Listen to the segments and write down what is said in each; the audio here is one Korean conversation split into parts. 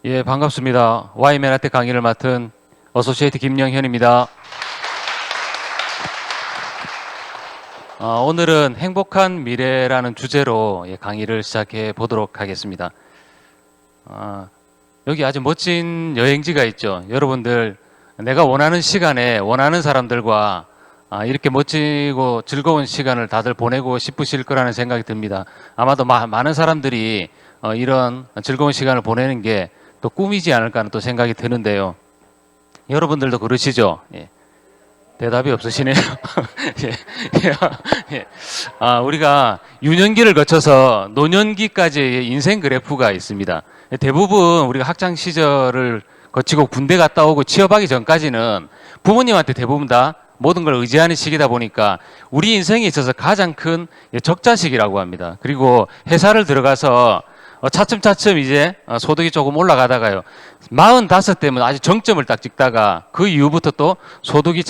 예, 반갑습니다. Y맨한테 강의를 맡은 어소시에이트 김영현입니다. 오늘은 행복한 미래라는 주제로 강의를 시작해 보도록 하겠습니다. 여기 아주 멋진 여행지가 있죠. 여러분들, 내가 원하는 시간에 원하는 사람들과 이렇게 멋지고 즐거운 시간을 다들 보내고 싶으실 거라는 생각이 듭니다. 아마도 많은 사람들이 이런 즐거운 시간을 보내는 게 또 꿈이지 않을까 하는 또 생각이 드는데요. 여러분들도 그러시죠? 예. 대답이 없으시네요. 예. 예. 우리가 유년기를 거쳐서 노년기까지의 인생 그래프가 있습니다. 대부분 우리가 학창 시절을 거치고 군대 갔다 오고 취업하기 전까지는 부모님한테 대부분 다 모든 걸 의지하는 시기다 보니까 우리 인생에 있어서 가장 큰 적자 시기라고 합니다. 그리고 회사를 들어가서 차츰차츰 이제 소득이 조금 올라가다가요. 45대면 아주 정점을 딱 찍다가 그 이후부터 또 소득이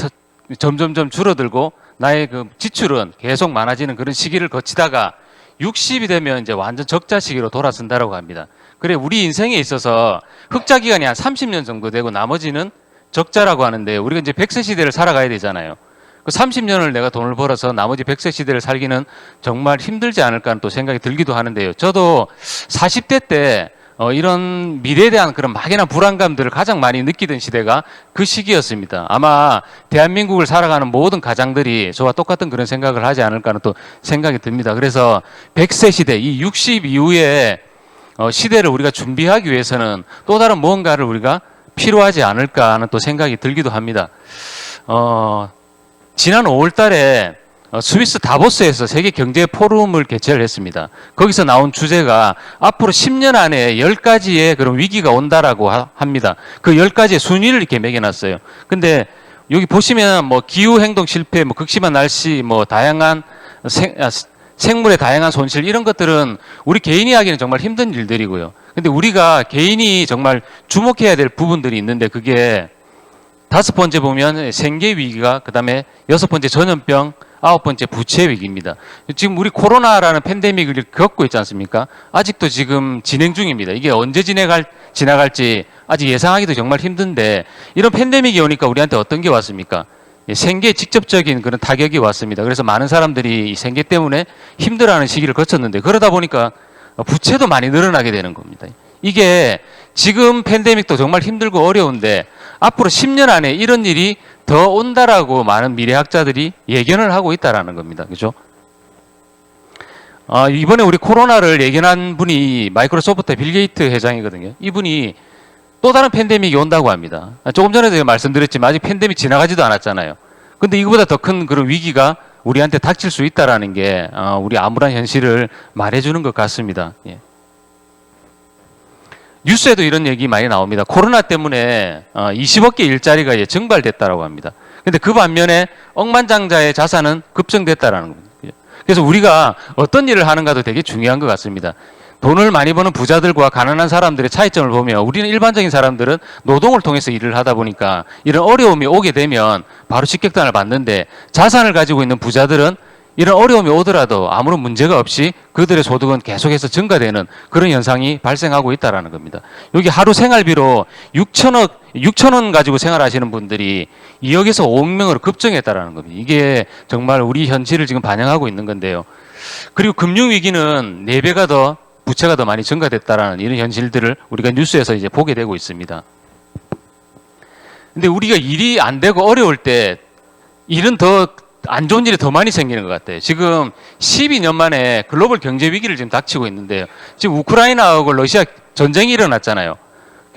점점점 줄어들고 나의 그 지출은 계속 많아지는 그런 시기를 거치다가 60이 되면 이제 완전 적자 시기로 돌아선다라고 합니다. 그래 우리 인생에 있어서 흑자 기간이 한 30년 정도 되고 나머지는 적자라고 하는데 우리가 이제 100세 시대를 살아가야 되잖아요. 그 30년을 내가 돈을 벌어서 나머지 100세 시대를 살기는 정말 힘들지 않을까 하는 또 생각이 들기도 하는데요. 저도 40대 때 이런 미래에 대한 그런 막연한 불안감들을 가장 많이 느끼던 시대가 그 시기였습니다. 아마 대한민국을 살아가는 모든 가장들이 저와 똑같은 그런 생각을 하지 않을까 하는 또 생각이 듭니다. 그래서 100세 시대, 이 60 이후의 시대를 우리가 준비하기 위해서는 또 다른 무언가를 우리가 필요하지 않을까 하는 또 생각이 들기도 합니다. 지난 5월 달에 스위스 다보스에서 세계 경제 포럼을 개최를 했습니다. 거기서 나온 주제가 앞으로 10년 안에 10가지의 그런 위기가 온다라고 합니다. 그 10가지의 순위를 이렇게 매겨놨어요. 근데 여기 보시면 뭐 기후 행동 실패, 뭐 극심한 날씨, 뭐 다양한 생물의 다양한 손실 이런 것들은 우리 개인이 하기는 정말 힘든 일들이고요. 근데 우리가 개인이 정말 주목해야 될 부분들이 있는데 그게 5번째 보면 생계 위기가, 그 다음에 6번째 전염병, 9번째 부채 위기입니다. 지금 우리 코로나라는 팬데믹을 겪고 있지 않습니까? 아직도 지금 진행 중입니다. 이게 언제 지나갈지 아직 예상하기도 정말 힘든데 이런 팬데믹이 오니까 우리한테 어떤 게 왔습니까? 생계에 직접적인 그런 타격이 왔습니다. 그래서 많은 사람들이 이 생계 때문에 힘들어하는 시기를 거쳤는데 그러다 보니까 부채도 많이 늘어나게 되는 겁니다. 이게 지금 팬데믹도 정말 힘들고 어려운데 앞으로 10년 안에 이런 일이 더 온다라고 많은 미래학자들이 예견을 하고 있다라는 겁니다. 그죠? 이번에 우리 코로나를 예견한 분이 마이크로소프트 빌 게이트 회장이거든요. 이분이 또 다른 팬데믹이 온다고 합니다. 조금 전에도 제가 말씀드렸지만 아직 팬데믹 지나가지도 않았잖아요. 근데 이거보다 더 큰 그런 위기가 우리한테 닥칠 수 있다라는 게 우리 암울한 현실을 말해주는 것 같습니다. 예. 뉴스에도 이런 얘기 많이 나옵니다. 코로나 때문에 20억 개 일자리가 증발됐다라고 합니다. 근데 그 반면에 억만장자의 자산은 급증됐다라는 겁니다. 그래서 우리가 어떤 일을 하는가도 되게 중요한 것 같습니다. 돈을 많이 버는 부자들과 가난한 사람들의 차이점을 보면 우리는 일반적인 사람들은 노동을 통해서 일을 하다 보니까 이런 어려움이 오게 되면 바로 직격탄을 받는데 자산을 가지고 있는 부자들은 이런 어려움이 오더라도 아무런 문제가 없이 그들의 소득은 계속해서 증가되는 그런 현상이 발생하고 있다는 겁니다. 여기 하루 생활비로 6천원 가지고 생활하시는 분들이 2억에서 5억 명으로 급증했다는 겁니다. 이게 정말 우리 현실을 지금 반영하고 있는 건데요. 그리고 금융위기는 4배가 더 부채가 더 많이 증가됐다는 이런 현실들을 우리가 뉴스에서 이제 보게 되고 있습니다. 근데 우리가 일이 안 되고 어려울 때 일은 더 안 좋은 일이 더 많이 생기는 것 같아요. 지금 12년 만에 글로벌 경제 위기를 지금 닥치고 있는데요. 지금 우크라이나하고 러시아 전쟁이 일어났잖아요.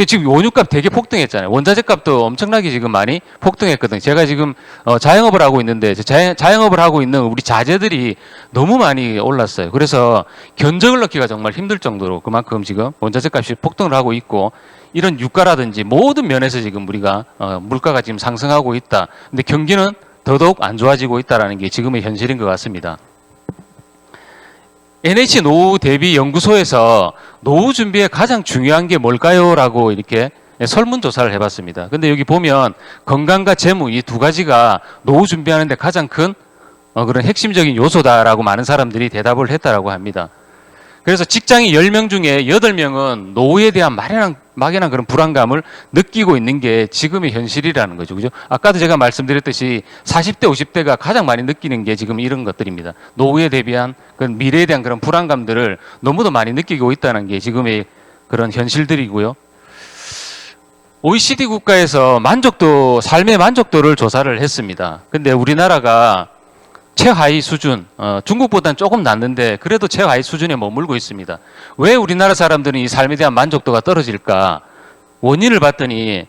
지금 원유값 되게 폭등했잖아요. 원자재 값도 엄청나게 지금 많이 폭등했거든요. 제가 지금 자영업을 하고 있는데 자영업을 하고 있는 우리 자재들이 너무 많이 올랐어요. 그래서 견적을 넣기가 정말 힘들 정도로 그만큼 지금 원자재 값이 폭등을 하고 있고 이런 유가라든지 모든 면에서 지금 우리가 물가가 지금 상승하고 있다. 근데 경기는 더더욱 안 좋아지고 있다는 게 지금의 현실인 것 같습니다. NH 노후 대비 연구소에서 노후 준비에 가장 중요한 게 뭘까요? 라고 이렇게 설문조사를 해봤습니다. 근데 여기 보면 건강과 재무 이 두 가지가 노후 준비하는데 가장 큰 그런 핵심적인 요소다라고 많은 사람들이 대답을 했다라고 합니다. 그래서 직장인 10명 중에 8명은 노후에 대한 막연한 그런 불안감을 느끼고 있는 게 지금의 현실이라는 거죠. 그죠? 아까도 제가 말씀드렸듯이 40대, 50대가 가장 많이 느끼는 게 지금 이런 것들입니다. 노후에 대비한 그런 미래에 대한 그런 불안감들을 너무도 많이 느끼고 있다는 게 지금의 그런 현실들이고요. OECD 국가에서 삶의 만족도를 조사를 했습니다. 근데 우리나라가 최하위 수준, 중국보다는 조금 낮는데 그래도 최하위 수준에 머물고 있습니다. 왜 우리나라 사람들은 이 삶에 대한 만족도가 떨어질까? 원인을 봤더니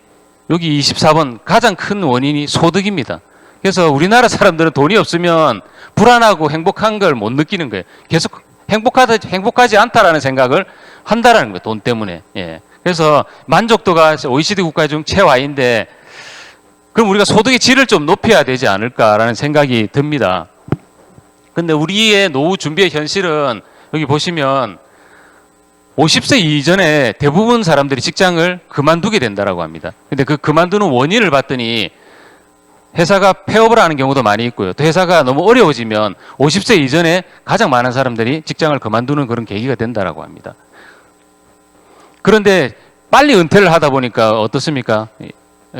여기 24번 가장 큰 원인이 소득입니다. 그래서 우리나라 사람들은 돈이 없으면 불안하고 행복한 걸 못 느끼는 거예요. 계속 행복하지 않다라는 생각을 한다라는 거예요. 돈 때문에. 예. 그래서 만족도가 OECD 국가 중 최하위인데 그럼 우리가 소득의 질을 좀 높여야 되지 않을까라는 생각이 듭니다. 근데 우리의 노후 준비의 현실은 여기 보시면 50세 이전에 대부분 사람들이 직장을 그만두게 된다라고 합니다. 근데 그 그만두는 원인을 봤더니 회사가 폐업을 하는 경우도 많이 있고요. 또 회사가 너무 어려워지면 50세 이전에 가장 많은 사람들이 직장을 그만두는 그런 계기가 된다라고 합니다. 그런데 빨리 은퇴를 하다 보니까 어떻습니까?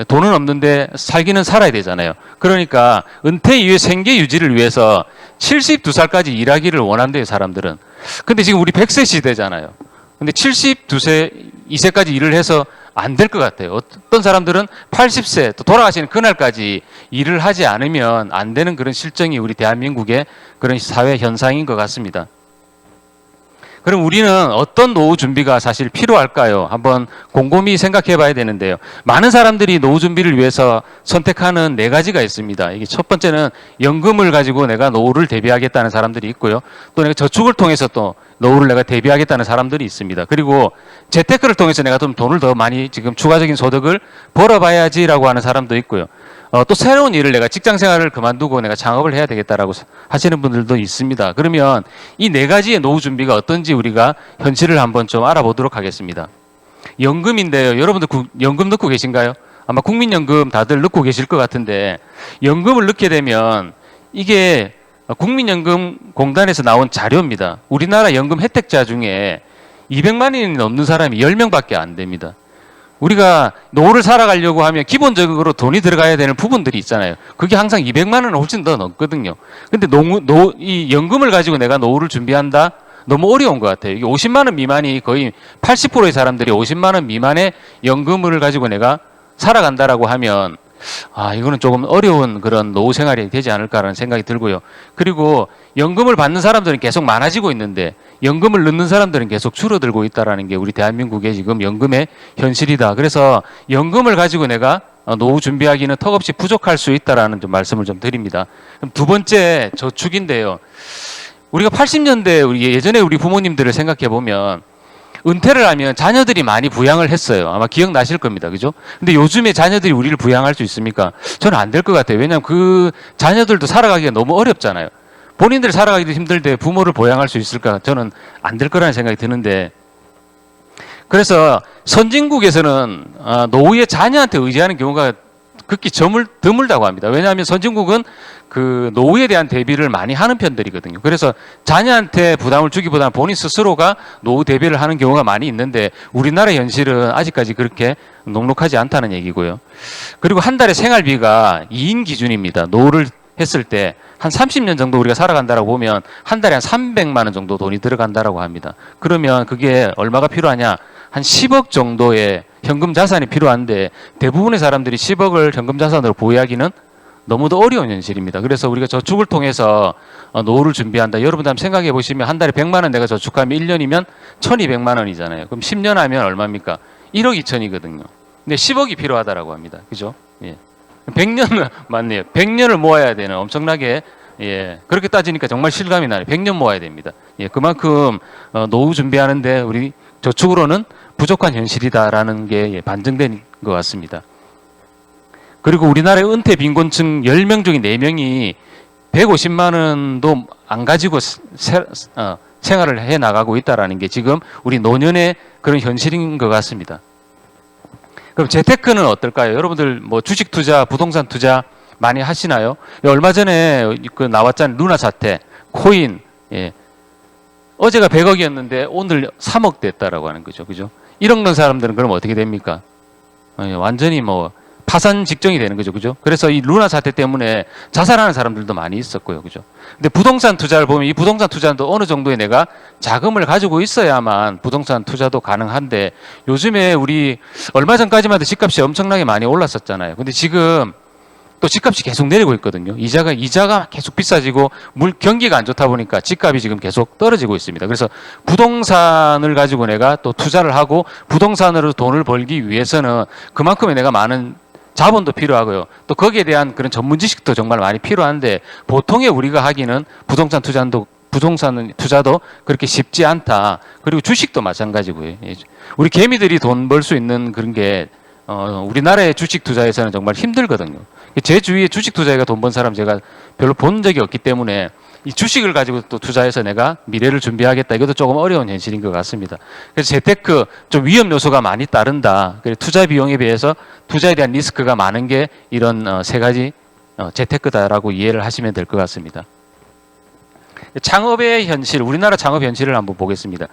돈은 없는데 살기는 살아야 되잖아요. 그러니까 은퇴 이후의 생계 유지를 위해서 72살까지 일하기를 원한대요, 사람들은. 근데 지금 우리 100세 시대잖아요. 근데 72세, 2세까지 일을 해서 안 될 것 같아요. 어떤 사람들은 80세, 또 돌아가시는 그날까지 일을 하지 않으면 안 되는 그런 실정이 우리 대한민국의 그런 사회 현상인 것 같습니다. 그럼 우리는 어떤 노후 준비가 사실 필요할까요? 한번 곰곰이 생각해 봐야 되는데요. 많은 사람들이 노후 준비를 위해서 선택하는 4가지가 있습니다. 이게 첫 번째는 연금을 가지고 내가 노후를 대비하겠다는 사람들이 있고요. 또 내가 저축을 통해서 또 노후를 내가 대비하겠다는 사람들이 있습니다. 그리고 재테크를 통해서 내가 좀 돈을 더 많이 지금 추가적인 소득을 벌어봐야지라고 하는 사람도 있고요. 또 새로운 일을 내가 직장 생활을 그만두고 내가 창업을 해야 되겠다라고 하시는 분들도 있습니다. 그러면 이 4가지의 노후 준비가 어떤지 우리가 현실을 한번 좀 알아보도록 하겠습니다. 연금인데요. 여러분들 연금 넣고 계신가요? 아마 국민연금 다들 넣고 계실 것 같은데 연금을 넣게 되면 이게 국민연금공단에서 나온 자료입니다. 우리나라 연금 혜택자 중에 200만 원이 넘는 사람이 10명밖에 안 됩니다. 우리가 노후를 살아가려고 하면 기본적으로 돈이 들어가야 되는 부분들이 있잖아요. 그게 항상 200만 원은 훨씬 더 넘거든요. 근데 이 연금을 가지고 내가 노후를 준비한다? 너무 어려운 것 같아요. 이게 50만 원 미만이 거의 80%의 사람들이 50만 원 미만의 연금을 가지고 내가 살아간다라고 하면 이거는 조금 어려운 그런 노후 생활이 되지 않을까라는 생각이 들고요. 그리고 연금을 받는 사람들은 계속 많아지고 있는데 연금을 넣는 사람들은 계속 줄어들고 있다라는 게 우리 대한민국의 지금 연금의 현실이다. 그래서 연금을 가지고 내가 노후 준비하기는 턱없이 부족할 수 있다라는 좀 말씀을 좀 드립니다. 그럼 두 번째 저축인데요. 우리가 80년대 예전에 우리 부모님들을 생각해 보면 은퇴를 하면 자녀들이 많이 부양을 했어요. 아마 기억나실 겁니다. 그죠? 근데 요즘에 자녀들이 우리를 부양할 수 있습니까? 저는 안 될 것 같아요. 왜냐하면 그 자녀들도 살아가기가 너무 어렵잖아요. 본인들 살아가기도 힘들때 부모를 부양할 수 있을까? 저는 안 될 거라는 생각이 드는데 그래서 선진국에서는 노후에 자녀한테 의지하는 경우가 극히 드물다고 합니다. 왜냐하면 선진국은 그 노후에 대한 대비를 많이 하는 편들이거든요. 그래서 자녀한테 부담을 주기보다는 본인 스스로가 노후 대비를 하는 경우가 많이 있는데 우리나라 현실은 아직까지 그렇게 넉넉하지 않다는 얘기고요. 그리고 한 달에 생활비가 2인 기준입니다. 노후를 했을 때 한 30년 정도 우리가 살아간다라고 보면 한 달에 한 300만 원 정도 돈이 들어간다라고 합니다. 그러면 그게 얼마가 필요하냐? 한 10억 정도의 현금 자산이 필요한데 대부분의 사람들이 10억을 현금 자산으로 보유하기는 너무도 어려운 현실입니다. 그래서 우리가 저축을 통해서 노후를 준비한다. 여러분들 한번 생각해 보시면 한 달에 100만 원 내가 저축하면 1년이면 1200만 원이잖아요. 그럼 10년 하면 얼마입니까? 1억 2천이거든요. 근데 10억이 필요하다라고 합니다. 그죠? 예. 100년 맞네요. 100년을 모아야 되는 엄청나게 그렇게 따지니까 정말 실감이 나요. 100년 모아야 됩니다. 그만큼 노후 준비하는데 우리 저축으로는 부족한 현실이다라는 게 반증된 것 같습니다. 그리고 우리나라의 은퇴 빈곤층 10명 중에 4명이 150만 원도 안 가지고 생활을 해 나가고 있다라는 게 지금 우리 노년의 그런 현실인 것 같습니다. 그럼 재테크는 어떨까요? 여러분들 뭐 주식 투자, 부동산 투자 많이 하시나요? 얼마 전에 그 나왔잖아요. 루나 사태, 코인, 어제가 100억이었는데 오늘 3억 됐다라고 하는 거죠. 그죠? 1억 넣은 사람들은 그럼 어떻게 됩니까? 완전히 뭐 파산 직전이 되는 거죠. 그죠? 그래서 이 루나 사태 때문에 자살하는 사람들도 많이 있었고요. 그죠? 근데 부동산 투자를 보면 이 부동산 투자도 어느 정도의 내가 자금을 가지고 있어야만 부동산 투자도 가능한데 요즘에 우리 얼마 전까지만 해도 집값이 엄청나게 많이 올랐었잖아요. 근데 지금 또 집값이 계속 내리고 있거든요. 이자가 계속 비싸지고 경기가 안 좋다 보니까 집값이 지금 계속 떨어지고 있습니다. 그래서 부동산을 가지고 내가 또 투자를 하고 부동산으로 돈을 벌기 위해서는 그만큼의 내가 많은 자본도 필요하고요. 또 거기에 대한 그런 전문 지식도 정말 많이 필요한데 보통의 우리가 하기는 부동산 투자도 그렇게 쉽지 않다. 그리고 주식도 마찬가지고요. 우리 개미들이 돈 벌 수 있는 그런 게 우리나라의 주식 투자에서는 정말 힘들거든요. 제 주위에 주식 투자가 돈 번 사람 제가 별로 본 적이 없기 때문에 이 주식을 가지고 또 투자해서 내가 미래를 준비하겠다. 이것도 조금 어려운 현실인 것 같습니다. 그래서 재테크 좀 위험 요소가 많이 따른다. 투자 비용에 비해서 투자에 대한 리스크가 많은 게 이런 세 가지 재테크다라고 이해를 하시면 될 것 같습니다. 창업의 현실, 우리나라 창업 현실을 한번 보겠습니다.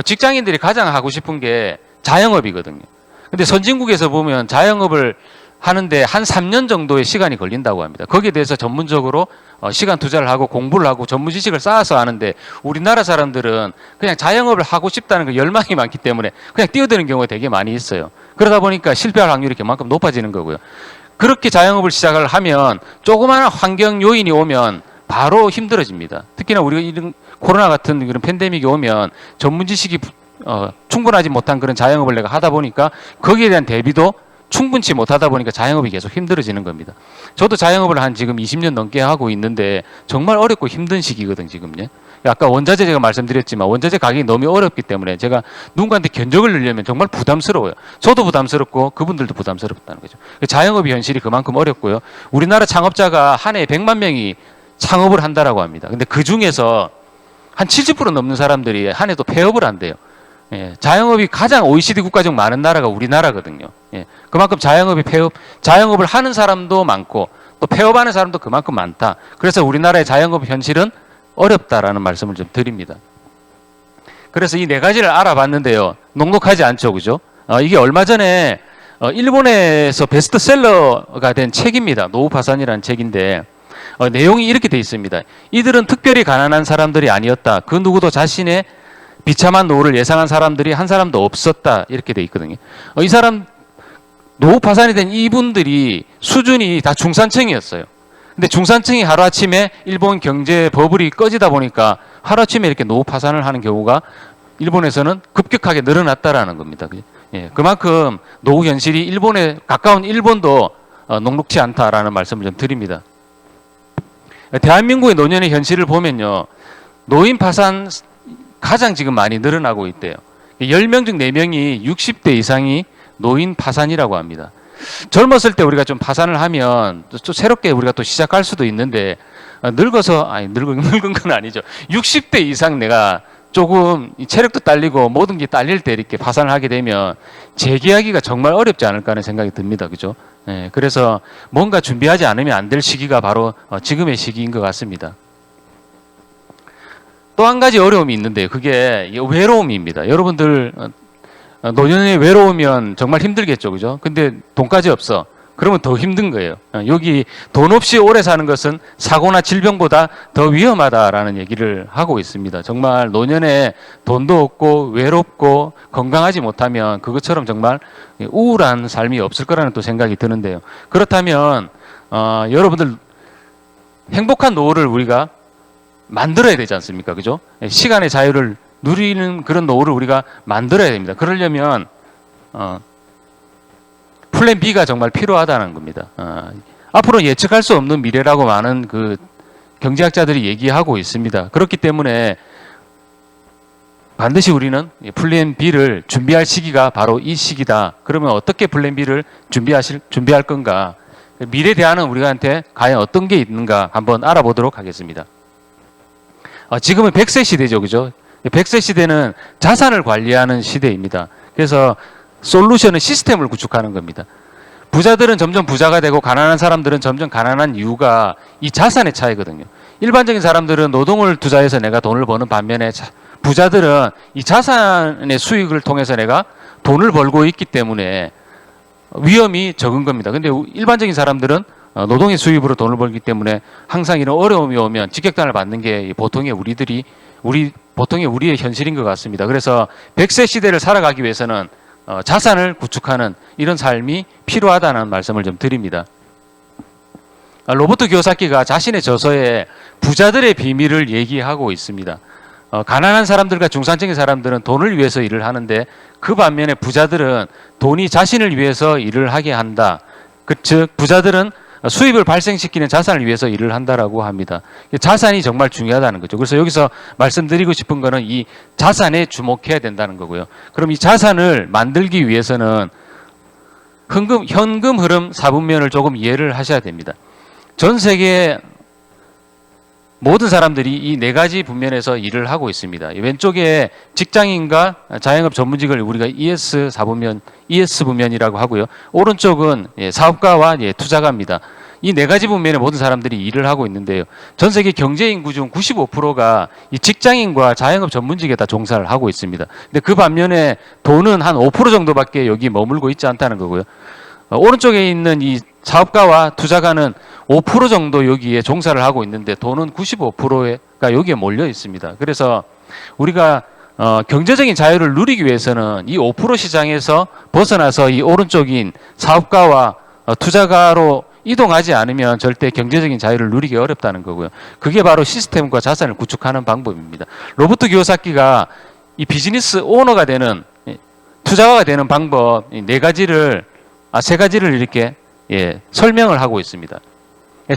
직장인들이 가장 하고 싶은 게 자영업이거든요. 근데 선진국에서 보면 자영업을 하는데 한 3년 정도의 시간이 걸린다고 합니다. 거기에 대해서 전문적으로 시간 투자를 하고 공부를 하고 전문 지식을 쌓아서 하는데 우리나라 사람들은 그냥 자영업을 하고 싶다는 그 열망이 많기 때문에 그냥 뛰어드는 경우가 되게 많이 있어요. 그러다 보니까 실패할 확률이 그만큼 높아지는 거고요. 그렇게 자영업을 시작을 하면 조그마한 환경 요인이 오면 바로 힘들어집니다. 특히나 우리가 이런 코로나 같은 그런 팬데믹이 오면 전문 지식이 충분하지 못한 그런 자영업을 내가 하다 보니까 거기에 대한 대비도 충분치 못하다 보니까 자영업이 계속 힘들어지는 겁니다. 저도 자영업을 한 지금 20년 넘게 하고 있는데 정말 어렵고 힘든 시기거든 지금요. 아까 원자재 제가 말씀드렸지만 원자재 가격이 너무 어렵기 때문에 제가 누군가한테 견적을 내려면 정말 부담스러워요. 저도 부담스럽고 그분들도 부담스럽다는 거죠. 자영업의 현실이 그만큼 어렵고요. 우리나라 창업자가 한 해에 100만 명이 창업을 한다라고 합니다. 근데 그 중에서 한 70% 넘는 사람들이 한 해도 폐업을 한대요. 자영업이 가장 OECD 국가 중 많은 나라가 우리나라거든요. 그만큼 자영업을 하는 사람도 많고 또 폐업하는 사람도 그만큼 많다. 그래서 우리나라의 자영업 현실은 어렵다라는 말씀을 좀 드립니다. 그래서 이 네 가지를 알아봤는데요. 녹록하지 않죠, 그죠? 이게 얼마 전에 일본에서 베스트셀러가 된 책입니다. 노후파산이라는 책인데 내용이 이렇게 돼 있습니다. 이들은 특별히 가난한 사람들이 아니었다. 그 누구도 자신의 비참한 노후를 예상한 사람들이 한 사람도 없었다. 이렇게 돼 있거든요. 이 사람 노후 파산이 된 이분들이 수준이 다 중산층이었어요. 근데 중산층이 하루아침에 일본 경제 버블이 꺼지다 보니까 하루아침에 이렇게 노후 파산을 하는 경우가 일본에서는 급격하게 늘어났다라는 겁니다. 그만큼 노후 현실이 일본에 가까운 일본도 녹록지 않다라는 말씀을 좀 드립니다. 대한민국의 노년의 현실을 보면요. 노인 파산 가장 지금 많이 늘어나고 있대요. 10명 중 4명이 60대 이상이 노인 파산이라고 합니다. 젊었을 때 우리가 좀 파산을 하면 또 새롭게 우리가 또 시작할 수도 있는데 늙은 건 아니죠. 60대 이상 내가 조금 체력도 딸리고 모든 게 딸릴 때 이렇게 파산을 하게 되면 재기하기가 정말 어렵지 않을까 하는 생각이 듭니다. 그죠? 그래서 뭔가 준비하지 않으면 안 될 시기가 바로 지금의 시기인 것 같습니다. 또 한 가지 어려움이 있는데 그게 외로움입니다. 여러분들 노년에 외로우면 정말 힘들겠죠. 그죠? 근데 돈까지 없어. 그러면 더 힘든 거예요. 여기 돈 없이 오래 사는 것은 사고나 질병보다 더 위험하다라는 얘기를 하고 있습니다. 정말 노년에 돈도 없고 외롭고 건강하지 못하면 그것처럼 정말 우울한 삶이 없을 거라는 또 생각이 드는데요. 그렇다면 여러분들 행복한 노후를 우리가 만들어야 되지 않습니까? 그죠? 시간의 자유를 누리는 그런 노후를 우리가 만들어야 됩니다. 그러려면 플랜 B가 정말 필요하다는 겁니다. 앞으로 예측할 수 없는 미래라고 많은 그 경제학자들이 얘기하고 있습니다. 그렇기 때문에 반드시 우리는 플랜 B를 준비할 시기가 바로 이 시기다. 그러면 어떻게 플랜 B를 준비할 건가? 미래 대안은 우리한테 과연 어떤 게 있는가 한번 알아보도록 하겠습니다. 지금은 100세 시대죠. 그죠? 100세 시대는 자산을 관리하는 시대입니다. 그래서 솔루션은 시스템을 구축하는 겁니다. 부자들은 점점 부자가 되고 가난한 사람들은 점점 가난한 이유가 이 자산의 차이거든요. 일반적인 사람들은 노동을 투자해서 내가 돈을 버는 반면에 부자들은 이 자산의 수익을 통해서 내가 돈을 벌고 있기 때문에 위험이 적은 겁니다. 근데 일반적인 사람들은 노동의 수입으로 돈을 벌기 때문에 항상 이런 어려움이 오면 직격탄을 받는 게 보통의 우리의 현실인 것 같습니다. 그래서 100세 시대를 살아가기 위해서는 자산을 구축하는 이런 삶이 필요하다는 말씀을 좀 드립니다. 로버트 기요사키가 자신의 저서에 부자들의 비밀을 얘기하고 있습니다. 가난한 사람들과 중산층의 사람들은 돈을 위해서 일을 하는데 그 반면에 부자들은 돈이 자신을 위해서 일을 하게 한다. 즉 부자들은 수입을 발생시키는 자산을 위해서 일을 한다라고 합니다. 자산이 정말 중요하다는 거죠. 그래서 여기서 말씀드리고 싶은 거는 이 자산에 주목해야 된다는 거고요. 그럼 이 자산을 만들기 위해서는 현금 흐름 4분면을 조금 이해를 하셔야 됩니다. 전 세계 모든 사람들이 이 네 가지 분면에서 일을 하고 있습니다. 왼쪽에 직장인과 자영업 전문직을 우리가 ES 4분면, ES 분면이라고 하고요. 오른쪽은 사업가와 투자가입니다. 이 네 가지 분면에 모든 사람들이 일을 하고 있는데요. 전 세계 경제 인구 중 95%가 이 직장인과 자영업 전문직에다 종사를 하고 있습니다. 근데 그 반면에 돈은 한 5% 정도밖에 여기 머물고 있지 않다는 거고요. 오른쪽에 있는 이 사업가와 투자가는 5% 정도 여기에 종사를 하고 있는데 돈은 95%가 여기에 몰려 있습니다. 그래서 우리가 경제적인 자유를 누리기 위해서는 이 5% 시장에서 벗어나서 이 오른쪽인 사업가와 투자가로 이동하지 않으면 절대 경제적인 자유를 누리기 어렵다는 거고요. 그게 바로 시스템과 자산을 구축하는 방법입니다. 로버트 기요사키가 이 비즈니스 오너가 되는 투자가가 되는 방법 세 가지를 이렇게 설명을 하고 있습니다.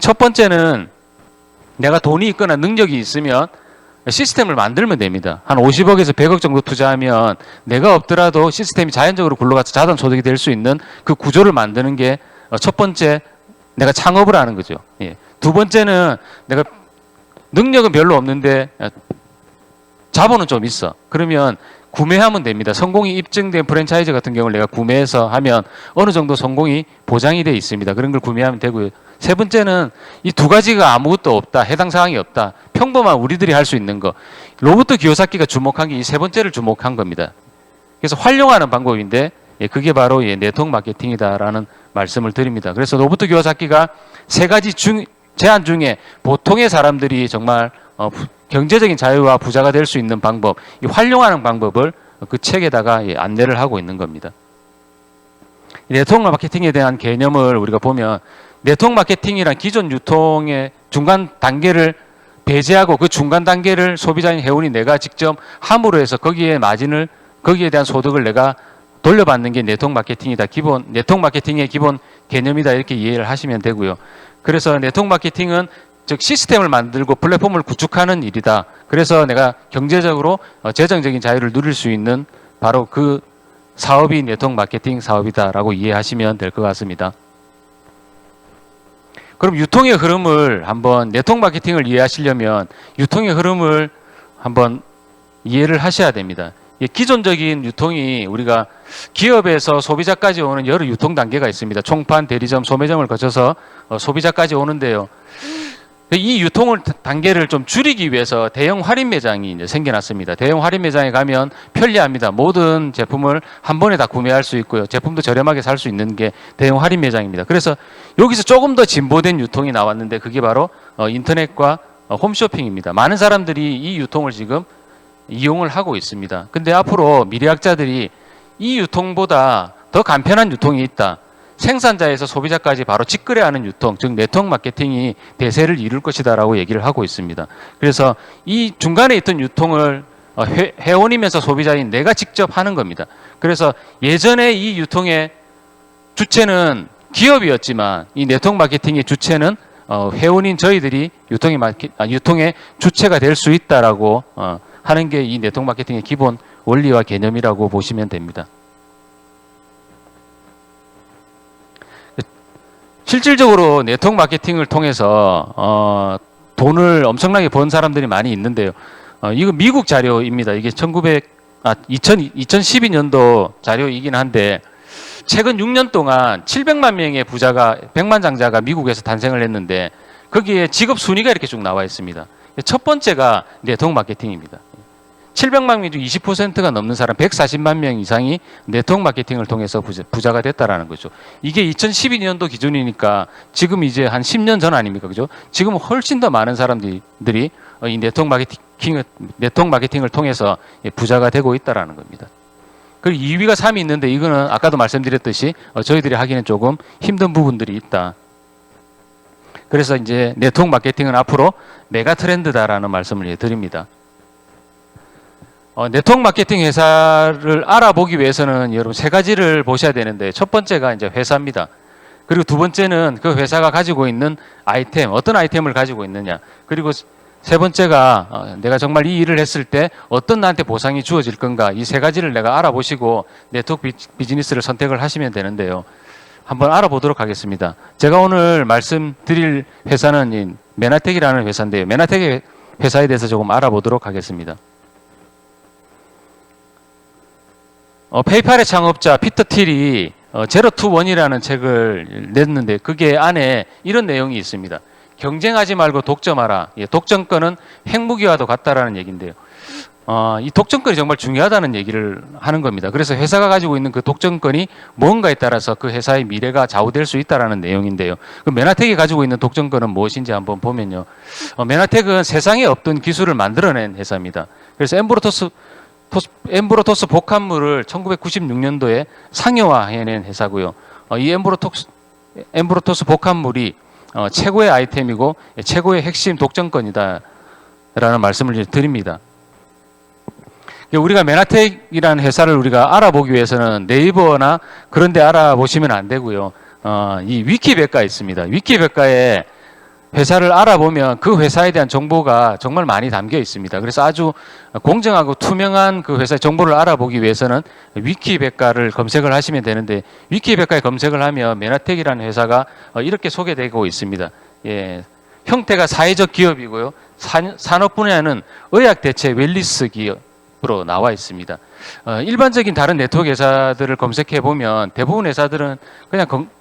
첫 번째는 내가 돈이 있거나 능력이 있으면 시스템을 만들면 됩니다. 한 50억에서 100억 정도 투자하면 내가 없더라도 시스템이 자연적으로 굴러가서 자산 소득이 될 수 있는 그 구조를 만드는 게 첫 번째 내가 창업을 하는 거죠. 두 번째는 내가 능력은 별로 없는데 자본은 좀 있어. 그러면 구매하면 됩니다. 성공이 입증된 프랜차이즈 같은 경우를 내가 구매해서 하면 어느 정도 성공이 보장이 되어 있습니다. 그런 걸 구매하면 되고요. 세 번째는 이 두 가지가 아무것도 없다. 해당 사항이 없다. 평범한 우리들이 할 수 있는 거. 로버트 기요사키가 주목한 게 이 세 번째를 주목한 겁니다. 그래서 활용하는 방법인데 그게 바로 네트워크 마케팅이다라는 말씀을 드립니다. 그래서 로버트 기요사키가 세 가지 제안 중에 보통의 사람들이 정말 경제적인 자유와 부자가 될 수 있는 방법, 이 활용하는 방법을 그 책에다가 안내를 하고 있는 겁니다. 네트워크 마케팅에 대한 개념을 우리가 보면 네트워크 마케팅이란 기존 유통의 중간 단계를 배제하고 그 중간 단계를 소비자인 회원이 내가 직접 함으로 해서 거기에 대한 소득을 내가 돌려받는 게 네트워크 마케팅이다. 네트워크 마케팅의 기본 개념이다. 이렇게 이해를 하시면 되고요. 그래서 네트워크 마케팅은 즉 시스템을 만들고 플랫폼을 구축하는 일이다. 그래서 내가 경제적으로 재정적인 자유를 누릴 수 있는 바로 그 사업이 네트워크 마케팅 사업이다라고 이해하시면 될 것 같습니다. 그럼 유통의 흐름을 한번 네트워크 마케팅을 이해하시려면 유통의 흐름을 한번 이해를 하셔야 됩니다. 기존적인 유통이 우리가 기업에서 소비자까지 오는 여러 유통 단계가 있습니다. 총판, 대리점, 소매점을 거쳐서 소비자까지 오는데요. 이 유통을 단계를 좀 줄이기 위해서 대형 할인 매장이 이제 생겨났습니다. 대형 할인 매장에 가면 편리합니다. 모든 제품을 한 번에 다 구매할 수 있고요. 제품도 저렴하게 살 수 있는 게 대형 할인 매장입니다. 그래서 여기서 조금 더 진보된 유통이 나왔는데 그게 바로 인터넷과 홈쇼핑입니다. 많은 사람들이 이 유통을 지금 이용을 하고 있습니다. 근데 앞으로 미래학자들이 이 유통보다 더 간편한 유통이 있다. 생산자에서 소비자까지 바로 직거래하는 유통, 즉 네트워크 마케팅이 대세를 이룰 것이다라고 얘기를 하고 있습니다. 그래서 이 중간에 있던 유통을 회원이면서 소비자인 내가 직접 하는 겁니다. 그래서 예전에 이 유통의 주체는 기업이었지만 이 네트워크 마케팅의 주체는 회원인 저희들이 유통의 주체가 될 수 있다라고 하는 게 이 네트워크 마케팅의 기본 원리와 개념이라고 보시면 됩니다. 실질적으로 네트워크 마케팅을 통해서 돈을 엄청나게 번 사람들이 많이 있는데요. 이거 미국 자료입니다. 이게 2012년도 자료이긴 한데 최근 6년 동안 700만 명의 부자가 백만장자가 미국에서 탄생을 했는데 거기에 직업 순위가 이렇게 쭉 나와 있습니다. 첫 번째가 네트워크 마케팅입니다. 700만 명 중 20%가 넘는 사람 140만 명 이상이 네트워크 마케팅을 통해서 부자가 됐다라는 거죠. 이게 2012년도 기준이니까 지금 이제 한 10년 전 아닙니까? 그죠? 지금은 훨씬 더 많은 사람들이 이 네트워크 마케팅을 통해서 부자가 되고 있다라는 겁니다. 그리고 2위가 3위 있는데 이거는 아까도 말씀드렸듯이 저희들이 하기는 조금 힘든 부분들이 있다. 그래서 이제 네트워크 마케팅은 앞으로 메가 트렌드다라는 말씀을 드립니다. 네트워크 마케팅 회사를 알아보기 위해서는 여러분 세 가지를 보셔야 되는데 첫 번째가 이제 회사입니다. 그리고 두 번째는 그 회사가 가지고 있는 아이템, 어떤 아이템을 가지고 있느냐. 그리고 세 번째가 내가 정말 이 일을 했을 때 어떤 나한테 보상이 주어질 건가. 이 세 가지를 내가 알아보시고 네트워크 비즈니스를 선택을 하시면 되는데요. 한번 알아보도록 하겠습니다. 제가 오늘 말씀드릴 회사는 이 메나텍이라는 회사인데요. 메나텍의 회사에 대해서 조금 알아보도록 하겠습니다. 페이팔의 창업자 피터 틸이 제로 투 원이라는 책을 냈는데 그게 안에 이런 내용이 있습니다. 경쟁하지 말고 독점하라. 독점권은 핵무기와도 같다라는 얘기인데요. 이 독점권이 정말 중요하다는 얘기를 하는 겁니다. 그래서 회사가 가지고 있는 그 독점권이 뭔가에 따라서 그 회사의 미래가 좌우될 수 있다라는 내용인데요. 그 메나텍이 가지고 있는 독점권은 무엇인지 한번 보면요. 메나텍은 세상에 없던 기술을 만들어낸 회사입니다. 그래서 엠브로토스 복합물을 1996년도에 상용화해낸 회사고요. 이 엠브로토스 복합물이 최고의 아이템이고 최고의 핵심 독점권이다라는 말씀을 드립니다. 우리가 메나텍이라는 회사를 우리가 알아보기 위해서는 네이버나 그런 데 알아보시면 안 되고요. 이 위키백과에 있습니다. 위키백과에 회사를 알아보면 그 회사에 대한 정보가 정말 많이 담겨 있습니다. 그래서 아주 공정하고 투명한 그 회사의 정보를 알아보기 위해서는 위키백과를 검색을 하시면 되는데 위키백과에 검색을 하면 메나텍이라는 회사가 이렇게 소개되고 있습니다. 예, 형태가 사회적 기업이고요. 산업 분야는 의학 대체 웰니스 기업으로 나와 있습니다. 일반적인 다른 네트워크 회사들을 검색해 보면 대부분 회사들은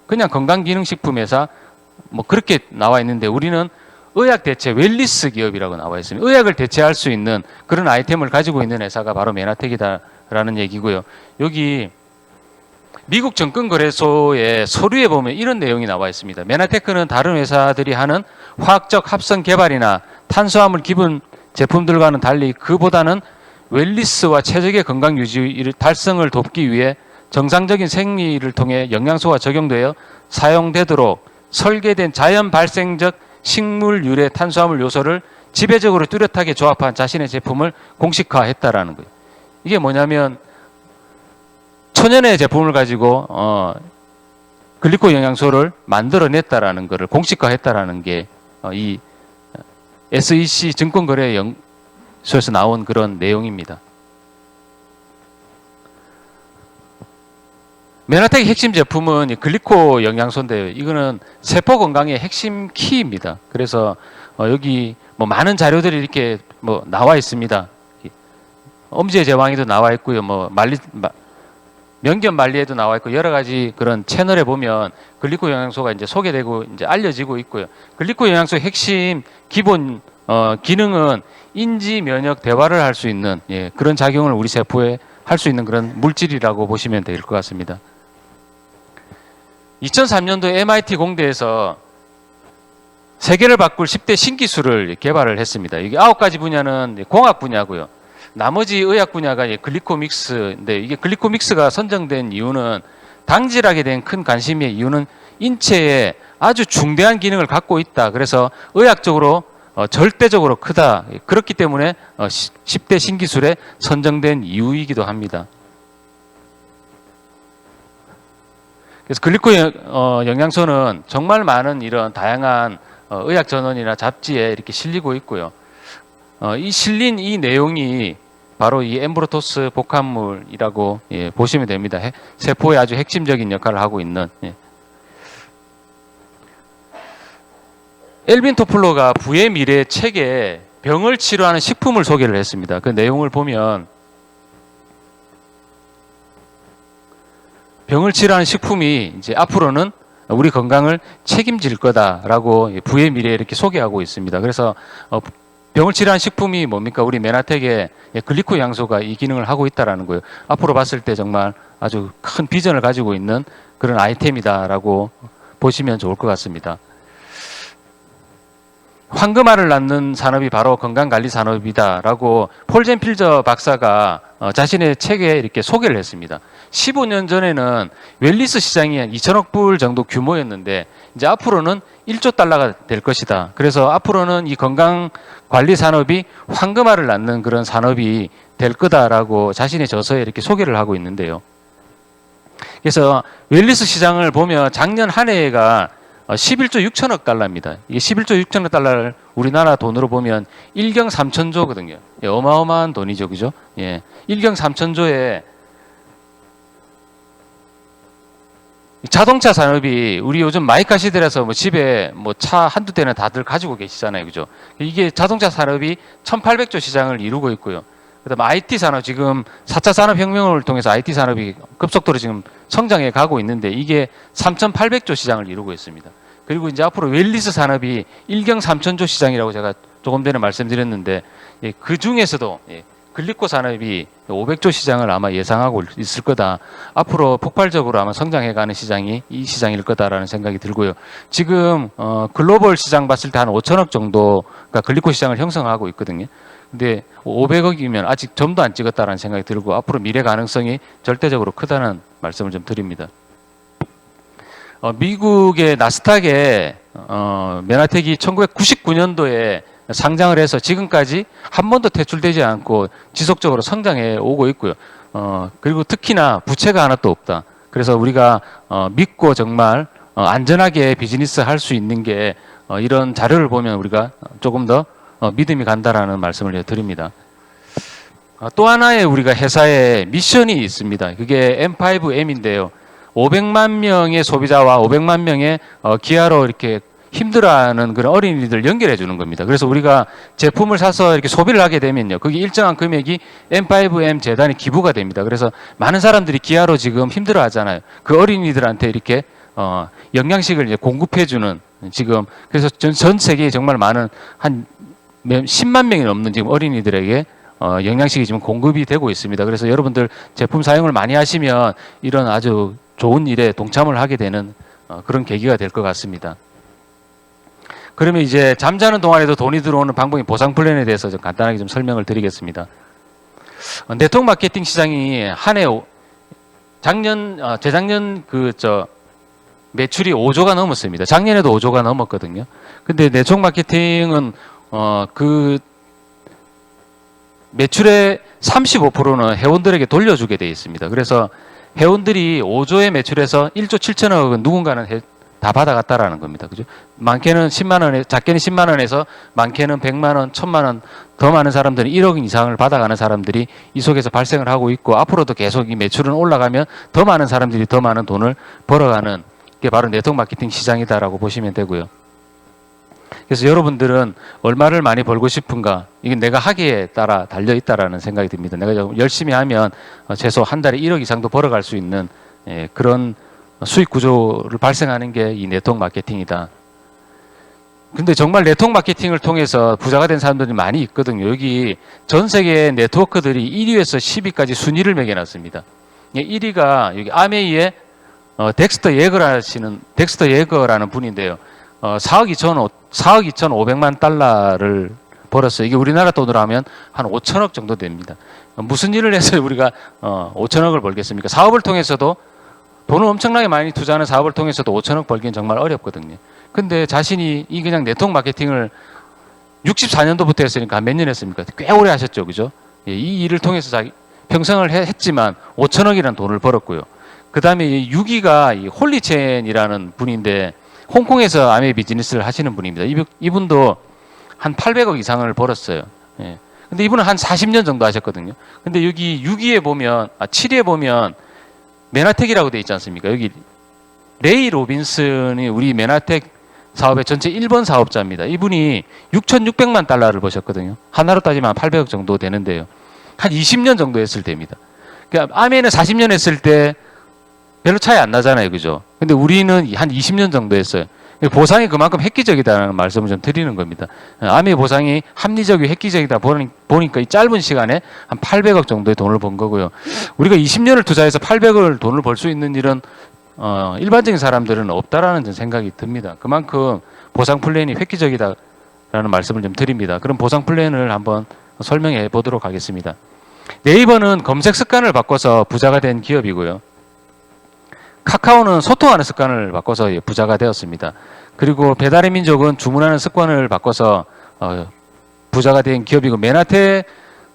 그냥 건강기능식품 회사 뭐 그렇게 나와 있는데 우리는 의학 대체 웰니스 기업이라고 나와 있습니다. 의학을 대체할 수 있는 그런 아이템을 가지고 있는 회사가 바로 메나텍이다라는 얘기고요. 여기 미국 정권거래소의 서류에 보면 이런 내용이 나와 있습니다. 메나테크는 다른 회사들이 하는 화학적 합성 개발이나 탄수화물 기본 제품들과는 달리 그보다는 웰니스와 최적의 건강 유지 달성을 돕기 위해 정상적인 생리를 통해 영양소가 적용되어 사용되도록 설계된 자연 발생적 식물 유래 탄수화물 요소를 지배적으로 뚜렷하게 조합한 자신의 제품을 공식화했다라는 거예요. 이게 뭐냐면 천연의 제품을 가지고 글리코 영양소를 만들어냈다라는 것을 공식화했다라는 게 이 SEC 증권거래소에서 나온 그런 내용입니다. 메나텍의 핵심 제품은 글리코 영양소인데요. 이거는 세포 건강의 핵심 키입니다. 그래서 여기 뭐 많은 자료들이 이렇게 뭐 나와 있습니다. 엄지의 제왕에도 나와 있고요. 뭐 명견 말리에도 나와 있고 여러 가지 그런 채널에 보면 글리코 영양소가 이제 소개되고 이제 알려지고 있고요. 글리코 영양소의 핵심 기본 기능은 인지 면역 대화를 할 수 있는 그런 작용을 우리 세포에 할 수 있는 그런 물질이라고 보시면 될 것 같습니다. 2003년도에 MIT 공대에서 세계를 바꿀 10대 신기술을 개발을 했습니다. 이게 9가지 분야는 공학 분야고요. 나머지 의학 분야가 글리코믹스인데 이게 글리코믹스가 선정된 이유는 당질하게 된 큰 관심의 이유는 인체에 아주 중대한 기능을 갖고 있다. 그래서 의학적으로 절대적으로 크다. 그렇기 때문에 10대 신기술에 선정된 이유이기도 합니다. 그래서 글리코 영양소는 정말 많은 이런 다양한 의학 전원이나 잡지에 이렇게 실리고 있고요. 이 실린 이 내용이 바로 이 엠브로토스 복합물이라고 보시면 됩니다. 세포에 아주 핵심적인 역할을 하고 있는. 엘빈 토플러가 부의 미래 책에 병을 치료하는 식품을 소개를 했습니다. 그 내용을 보면 병을 치료하는 식품이 이제 앞으로는 우리 건강을 책임질 거다라고 부의 미래에 이렇게 소개하고 있습니다. 그래서 병을 치료한 식품이 뭡니까? 우리 메나텍의 글리코 양소가 이 기능을 하고 있다라는 거예요. 앞으로 봤을 때 정말 아주 큰 비전을 가지고 있는 그런 아이템이다라고 보시면 좋을 것 같습니다. 황금알을 낳는 산업이 바로 건강관리 산업이다라고 폴젠 필저 박사가 자신의 책에 이렇게 소개를 했습니다. 15년 전에는 웰니스 시장이 한 2천억 불 정도 규모였는데 이제 앞으로는 1조 달러가 될 것이다. 그래서 앞으로는 이 건강관리 산업이 황금알을 낳는 그런 산업이 될 거다라고 자신의 저서에 이렇게 소개를 하고 있는데요. 그래서 웰니스 시장을 보면 작년 한 해가 11조 6천억 달러입니다. 이게 11조 6천억 달러를 우리나라 돈으로 보면 1경 3천조거든요. 예, 어마어마한 돈이죠. 그죠? 예. 1경 3천조에 자동차 산업이 우리 요즘 마이카 시대라서 뭐 집에 뭐 차 한두 대는 다들 가지고 계시잖아요. 그죠? 이게 자동차 산업이 1800조 시장을 이루고 있고요. 그다음 IT 산업 지금 4차 산업혁명을 통해서 IT 산업이 급속도로 지금 성장해 가고 있는데 이게 3,800조 시장을 이루고 있습니다. 그리고 이제 앞으로 웰니스 산업이 1경 3천조 시장이라고 제가 조금 전에 말씀드렸는데 예, 그 중에서도 예, 글리코 산업이 500조 시장을 아마 예상하고 있을 거다. 앞으로 폭발적으로 아마 성장해가는 시장이 이 시장일 거다라는 생각이 들고요. 지금 글로벌 시장 봤을 때 한 5천억 정도가 글리코 시장을 형성하고 있거든요. 근데 500억이면 아직 점도 안 찍었다라는 생각이 들고 앞으로 미래 가능성이 절대적으로 크다는 말씀을 좀 드립니다. 미국의 나스닥에 메나텍이 1999년도에 상장을 해서 지금까지 한 번도 퇴출되지 않고 지속적으로 성장해 오고 있고요. 그리고 특히나 부채가 하나도 없다. 그래서 우리가 믿고 정말 안전하게 비즈니스 할 수 있는 게 이런 자료를 보면 우리가 조금 더 믿음이 간다라는 말씀을 드립니다. 또 하나의 우리가 회사에 미션이 있습니다. 그게 M5M인데요. 500만 명의 소비자와 500만 명의 기아로 이렇게 힘들어하는 그런 어린이들 연결해 주는 겁니다. 그래서 우리가 제품을 사서 이렇게 소비를 하게 되면요. 그게 일정한 금액이 M5M 재단에 기부가 됩니다. 그래서 많은 사람들이 기아로 지금 힘들어 하잖아요. 그 어린이들한테 이렇게 영양식을 이제 공급해 주는 지금 그래서 전 세계에 정말 많은 한 10만 명이 넘는 지금 어린이들에게 영양식이 지금 공급이 되고 있습니다. 그래서 여러분들 제품 사용을 많이 하시면 이런 아주 좋은 일에 동참을 하게 되는 그런 계기가 될 것 같습니다. 그러면 이제 잠자는 동안에도 돈이 들어오는 방법인 보상 플랜에 대해서 좀 간단하게 좀 설명을 드리겠습니다. 네트워크 마케팅 시장이 한 해 재작년 매출이 5조가 넘었습니다. 작년에도 5조가 넘었거든요. 근데 네트워크 마케팅은 그 매출의 35%는 회원들에게 돌려주게 되어 있습니다. 그래서 회원들이 5조의 매출에서 1조 7천억은 누군가는 다 받아갔다라는 겁니다. 그죠? 많게는 10만 원에, 작게는 10만 원에서 많게는 100만 원, 1000만 원, 더 많은 사람들은 1억 이상을 받아가는 사람들이 이 속에서 발생을 하고 있고 앞으로도 계속 이 매출은 올라가면 더 많은 사람들이 더 많은 돈을 벌어가는 게 바로 네트워크 마케팅 시장이다라고 보시면 되고요. 그래서 여러분들은 얼마를 많이 벌고 싶은가? 이게 내가 하기에 따라 달려 있다라는 생각이 듭니다. 내가 좀 열심히 하면 최소 한 달에 1억 이상도 벌어갈 수 있는 그런 수익 구조를 발생하는 게 이 네트워크 마케팅이다. 근데 정말 네트워크 마케팅을 통해서 부자가 된 사람들이 많이 있거든요. 여기 전 세계 네트워크들이 1위에서 10위까지 순위를 매겨놨습니다. 1위가 여기 아메이의 덱스터 예거라는 분인데요. 4억 2,500만 달러를 벌었어요. 이게 우리나라 돈으로 하면 한 5천억 정도 됩니다. 무슨 일을 해서 우리가 5천억을 벌겠습니까? 사업을 통해서도 돈을 엄청나게 많이 투자하는 사업을 통해서도 5천억 벌기는 정말 어렵거든요. 근데 자신이 이 그냥 네트워크 마케팅을 64년도부터 했으니까 몇 년 했습니까? 꽤 오래 하셨죠. 그죠? 이 일을 통해서 자기 평생을 했지만 5천억이라는 돈을 벌었고요. 그 다음에 6위가 홀리첸이라는 분인데 홍콩에서 아메 비즈니스를 하시는 분입니다. 이분도 한 800억 이상을 벌었어요. 예. 근데 이분은 한 40년 정도 하셨거든요. 근데 여기 7위에 보면 메나텍이라고 되어 있지 않습니까? 여기 레이 로빈슨이 우리 메나텍 사업의 전체 1번 사업자입니다. 이분이 6,600만 달러를 버셨거든요. 하나로 따지면 800억 정도 되는데요. 한 20년 정도 했을 때입니다. 그러니까 아메는 40년 했을 때 별로 차이 안 나잖아요. 그죠? 근데 우리는 한 20년 정도 했어요. 보상이 그만큼 획기적이다는 말씀을 좀 드리는 겁니다. 아미 보상이 합리적이고 획기적이다 보니까 이 짧은 시간에 한 800억 정도의 돈을 번 거고요. 우리가 20년을 투자해서 800억을 돈을 벌 수 있는 일은 일반적인 사람들은 없다라는 생각이 듭니다. 그만큼 보상 플랜이 획기적이다라는 말씀을 좀 드립니다. 그럼 보상 플랜을 한번 설명해 보도록 하겠습니다. 네이버는 검색 습관을 바꿔서 부자가 된 기업이고요. 카카오는 소통하는 습관을 바꿔서 부자가 되었습니다. 그리고 배달의 민족은 주문하는 습관을 바꿔서 부자가 된 기업이고, 메나텍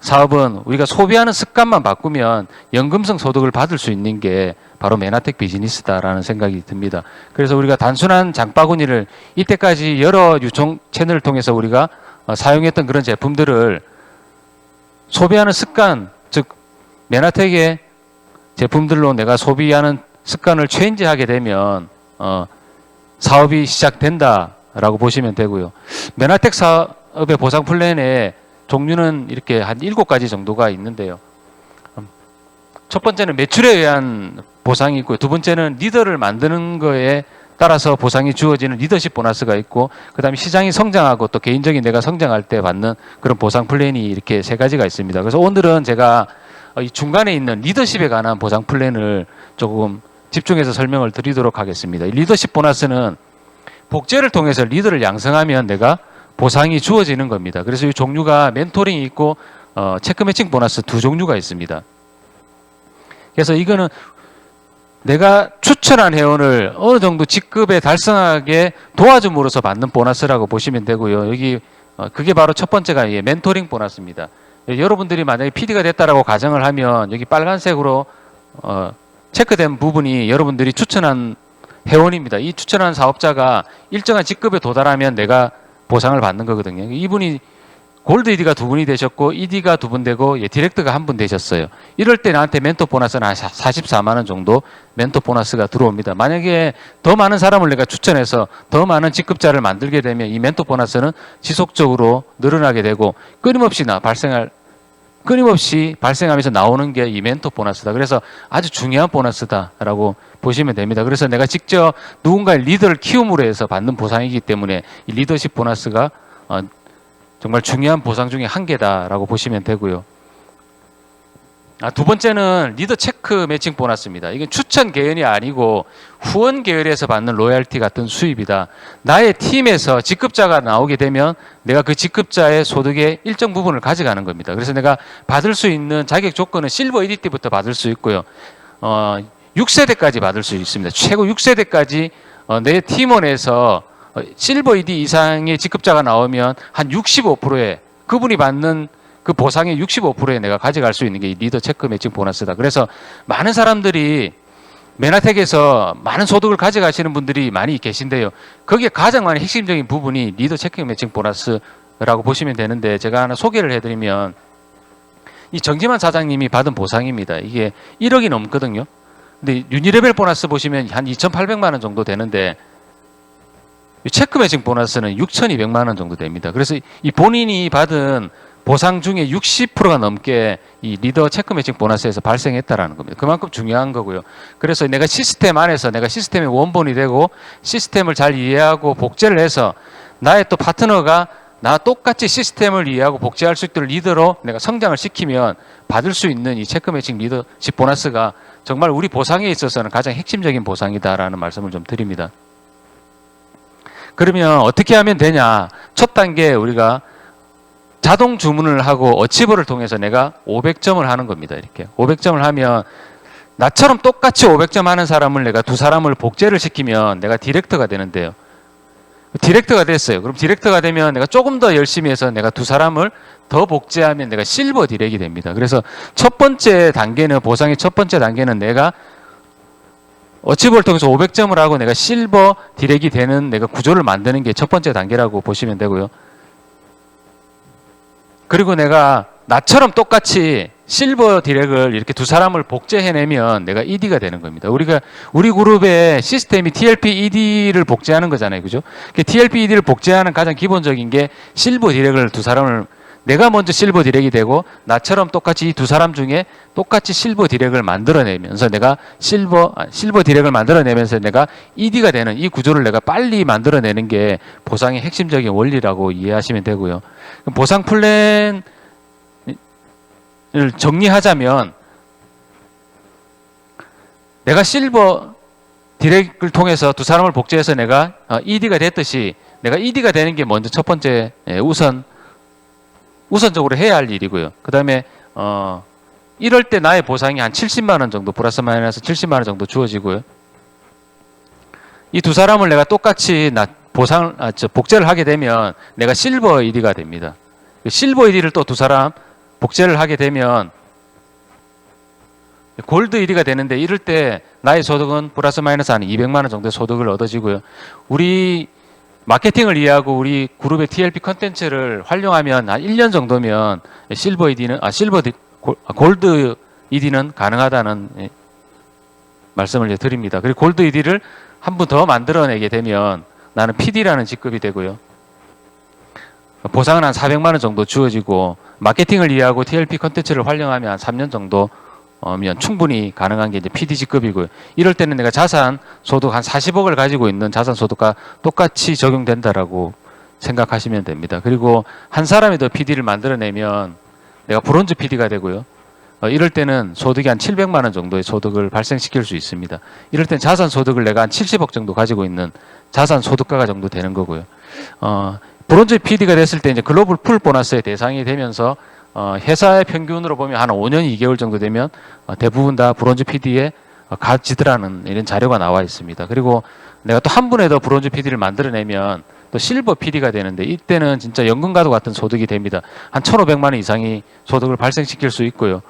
사업은 우리가 소비하는 습관만 바꾸면 연금성 소득을 받을 수 있는 게 바로 메나텍 비즈니스다라는 생각이 듭니다. 그래서 우리가 단순한 장바구니를 이때까지 여러 유통 채널을 통해서 우리가 사용했던 그런 제품들을 소비하는 습관, 즉 메나텍의 제품들로 내가 소비하는 습관을 체인지하게 되면 사업이 시작된다라고 보시면 되고요. 메나텍 사업의 보상 플랜의 종류는 이렇게 한 7가지 정도가 있는데요. 첫 번째는 매출에 의한 보상이 있고요. 두 번째는 리더를 만드는 거에 따라서 보상이 주어지는 리더십 보너스가 있고, 그 다음에 시장이 성장하고 또 개인적인 내가 성장할 때 받는 그런 보상 플랜이 이렇게 3가지가 있습니다. 그래서 오늘은 제가 이 중간에 있는 리더십에 관한 보상 플랜을 조금 집중해서 설명을 드리도록 하겠습니다. 리더십 보너스는 복제를 통해서 리더를 양성하면 내가 보상이 주어지는 겁니다. 그래서 이 종류가 멘토링이 있고 체크 매칭 보너스 2종류가 있습니다. 그래서 이거는 내가 추천한 회원을 어느 정도 직급에 달성하게 도와줌으로써 받는 보너스라고 보시면 되고요. 여기 그게 바로 첫 번째가 멘토링 보너스입니다. 여러분들이 만약에 PD가 됐다라고 가정을 하면 여기 빨간색으로 체크된 부분이 여러분들이 추천한 회원입니다. 이 추천한 사업자가 일정한 직급에 도달하면 내가 보상을 받는 거거든요. 이분이 골드 ED가 2분이 되셨고 ED가 2분 되고 디렉트가 1분 되셨어요. 이럴 때 나한테 멘토 보너스는 한 44만 원 정도 멘토 보너스가 들어옵니다. 만약에 더 많은 사람을 내가 추천해서 더 많은 직급자를 만들게 되면 이 멘토 보너스는 지속적으로 늘어나게 되고 끊임없이 발생하면서 나오는 게 이 멘토 보너스다. 그래서 아주 중요한 보너스다라고 보시면 됩니다. 그래서 내가 직접 누군가의 리더를 키움으로 해서 받는 보상이기 때문에 이 리더십 보너스가 정말 중요한 보상 중에 한 개다라고 보시면 되고요. 두 번째는 리더 체크 매칭 보너스입니다. 이건 추천 계열이 아니고 후원 계열에서 받는 로열티 같은 수입이다. 나의 팀에서 직급자가 나오게 되면 내가 그 직급자의 소득의 일정 부분을 가져가는 겁니다. 그래서 내가 받을 수 있는 자격 조건은 실버 EDT부터 받을 수 있고요. 6세대까지 받을 수 있습니다. 최고 6세대까지 내 팀원에서 실버 ED 이상의 직급자가 나오면 한 65%의 그분이 받는 그 보상의 65%에 내가 가져갈 수 있는 게 이 리더 체크 매칭 보너스다. 그래서 많은 사람들이 메나텍에서 많은 소득을 가져가시는 분들이 많이 계신데요. 거기에 가장 많은 핵심적인 부분이 리더 체크 매칭 보너스라고 보시면 되는데, 제가 하나 소개를 해드리면 이 정지만 사장님이 받은 보상입니다. 이게 1억이 넘거든요. 근데 유니레벨 보너스 보시면 한 2,800만 원 정도 되는데 체크 매칭 보너스는 6,200만 원 정도 됩니다. 그래서 이 본인이 받은 보상 중에 60%가 넘게 이 리더 체크 매칭 보너스에서 발생했다라는 겁니다. 그만큼 중요한 거고요. 그래서 내가 시스템 안에서 내가 시스템의 원본이 되고 시스템을 잘 이해하고 복제를 해서 나의 또 파트너가 나 똑같이 시스템을 이해하고 복제할 수 있도록 리더로 내가 성장을 시키면 받을 수 있는 이 체크 매칭 리더십 보너스가 정말 우리 보상에 있어서는 가장 핵심적인 보상이다라는 말씀을 좀 드립니다. 그러면 어떻게 하면 되냐? 첫 단계 우리가 자동 주문을 하고 어치버를 통해서 내가 500점을 하는 겁니다. 이렇게 500점을 하면 나처럼 똑같이 500점 하는 사람을 내가 2사람을 복제를 시키면 내가 디렉터가 되는데요. 디렉터가 됐어요. 그럼 디렉터가 되면 내가 조금 더 열심히 해서 내가 2사람을 더 복제하면 내가 실버 디렉이 됩니다. 그래서 첫 번째 단계는, 보상의 첫 번째 단계는 내가 어치버를 통해서 500점을 하고 내가 실버 디렉이 되는 내가 구조를 만드는 게 첫 번째 단계라고 보시면 되고요. 그리고 내가 나처럼 똑같이 실버 디렉을 이렇게 2사람을 복제해내면 내가 ED가 되는 겁니다. 우리 그룹의 시스템이 TLP ED를 복제하는 거잖아요. 그죠? TLP ED를 복제하는 가장 기본적인 게 실버 디렉을 2사람을 내가 먼저 실버 디렉이 되고 나처럼 똑같이 이 두 사람 중에 똑같이 실버 디렉을 만들어내면서 내가 실버 디렉을 만들어내면서 내가 ED가 되는 이 구조를 내가 빨리 만들어내는 게 보상의 핵심적인 원리라고 이해하시면 되고요. 보상 플랜을 정리하자면 내가 실버 디렉을 통해서 두 사람을 복제해서 내가 ED가 됐듯이 내가 ED가 되는 게 먼저 첫 번째 우선적으로 해야 할 일이고요. 그 다음에 이럴 때 나의 보상이 한 70만 원 정도 플러스 마이너스 70만 원 정도 주어지고요. 이 두 사람을 내가 똑같이 복제를 하게 되면 내가 실버 ED가 됩니다. 실버 ED를 또 두 사람 복제를 하게 되면 골드 1위가 되는데 이럴 때 나의 소득은 플러스 마이너스 한 200만 원 정도의 소득을 얻어지고요. 우리 마케팅을 이해하고 우리 그룹의 TLP 컨텐츠를 활용하면 한 1년 정도면 골드 ED는 가능하다는 말씀을 이제 드립니다. 그리고 골드 ED를 한 번 더 만들어내게 되면 나는 PD라는 직급이 되고요. 보상은 한 400만 원 정도 주어지고 마케팅을 이해하고 TLP 컨텐츠를 활용하면 한 3년 정도 면 충분히 가능한 게 이제 PD 직급이고요. 이럴 때는 내가 자산 소득 한 40억을 가지고 있는 자산 소득과 똑같이 적용된다라고 생각하시면 됩니다. 그리고 한 사람이 더 PD를 만들어내면 내가 브론즈 PD가 되고요. 이럴 때는 소득이 한 700만 원 정도의 소득을 발생시킬 수 있습니다. 이럴 땐 자산 소득을 내가 한 70억 정도 가지고 있는 자산 소득가가 정도 되는 거고요. 브론즈 PD가 됐을 때 이제 글로벌 풀 보너스의 대상이 되면서 회사의 평균으로 보면 한 5년 2개월 정도 되면 대부분 다 브론즈 PD에 가지더라는 이런 자료가 나와 있습니다. 그리고 내가 또 한 분에 더 브론즈 PD를 만들어내면 또 실버 PD가 되는데 이때는 진짜 연금과도 같은 소득이 됩니다. 한 1,500만 원 이상이 소득을 발생시킬 수 있고요.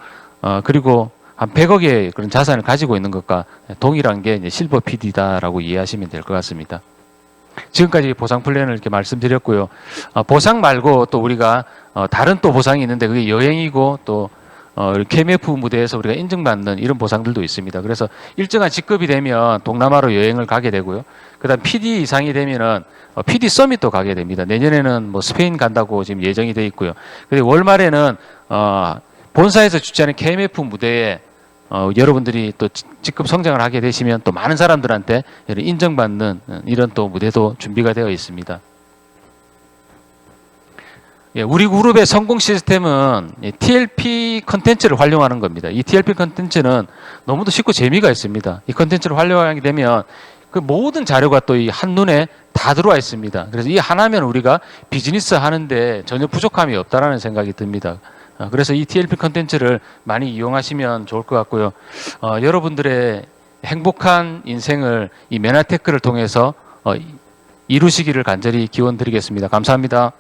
그리고 한 100억의 그런 자산을 가지고 있는 것과 동일한 게 이제 실버 PD다라고 이해하시면 될 것 같습니다. 지금까지 보상 플랜을 이렇게 말씀드렸고요. 보상 말고 또 우리가 다른 또 보상이 있는데 그게 여행이고 또 KMF 무대에서 우리가 인증받는 이런 보상들도 있습니다. 그래서 일정한 직급이 되면 동남아로 여행을 가게 되고요. 그다음 PD 이상이 되면은 PD 서밋도 가게 됩니다. 내년에는 뭐 스페인 간다고 지금 예정이 돼 있고요. 그리고 월말에는 본사에서 주최하는 KMF 무대에 여러분들이 또 직급 성장을 하게 되시면 또 많은 사람들한테 인정받는 이런 또 무대도 준비가 되어 있습니다. 우리 그룹의 성공 시스템은 TLP 컨텐츠를 활용하는 겁니다. 이 TLP 컨텐츠는 너무도 쉽고 재미가 있습니다. 이 컨텐츠를 활용하게 되면 그 모든 자료가 또 이 한눈에 다 들어와 있습니다. 그래서 이 하나면 우리가 비즈니스 하는데 전혀 부족함이 없다라는 생각이 듭니다. 그래서 이 TLP 컨텐츠를 많이 이용하시면 좋을 것 같고요. 여러분들의 행복한 인생을 이 메나테크를 통해서 이루시기를 간절히 기원드리겠습니다. 감사합니다.